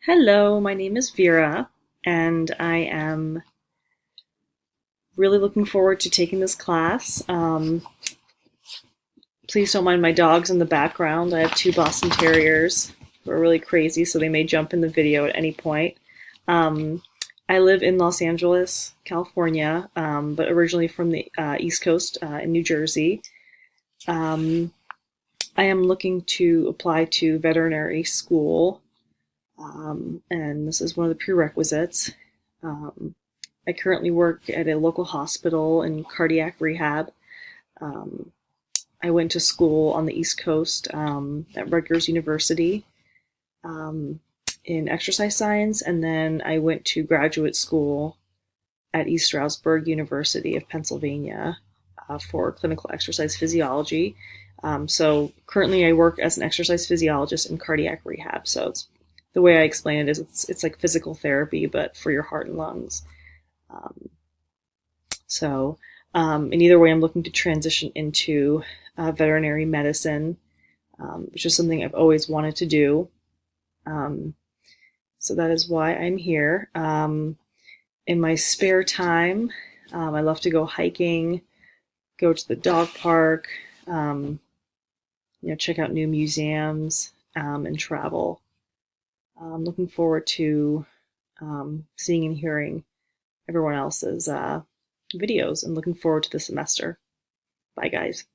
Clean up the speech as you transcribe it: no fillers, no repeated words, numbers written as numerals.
Hello, my name is Vera, and I am really looking forward to taking this class. Please don't mind my dogs in the background. I have two Boston Terriers who are really crazy, so they may jump in the video at any point. Um, I live in Los Angeles, California, but originally from the East Coast in New Jersey. Um, I am looking to apply to veterinary school, and this is one of the prerequisites. Um, I currently work at a local hospital in cardiac rehab. Um, I went to school on the East Coast at Rutgers University um, in exercise science, and then I went to graduate school at East Stroudsburg University of Pennsylvania for clinical exercise physiology. So currently I work as an exercise physiologist in cardiac rehab. So it's the way I explain it is it's like physical therapy, but for your heart and lungs. Um, in either way, I'm looking to transition into veterinary medicine, which is something I've always wanted to do. Um, so that is why I'm here. In my spare time, I love to go hiking, go to the dog park, check out new museums, and travel. I'm looking forward to seeing and hearing everyone else's videos and looking forward to the semester. Bye, guys.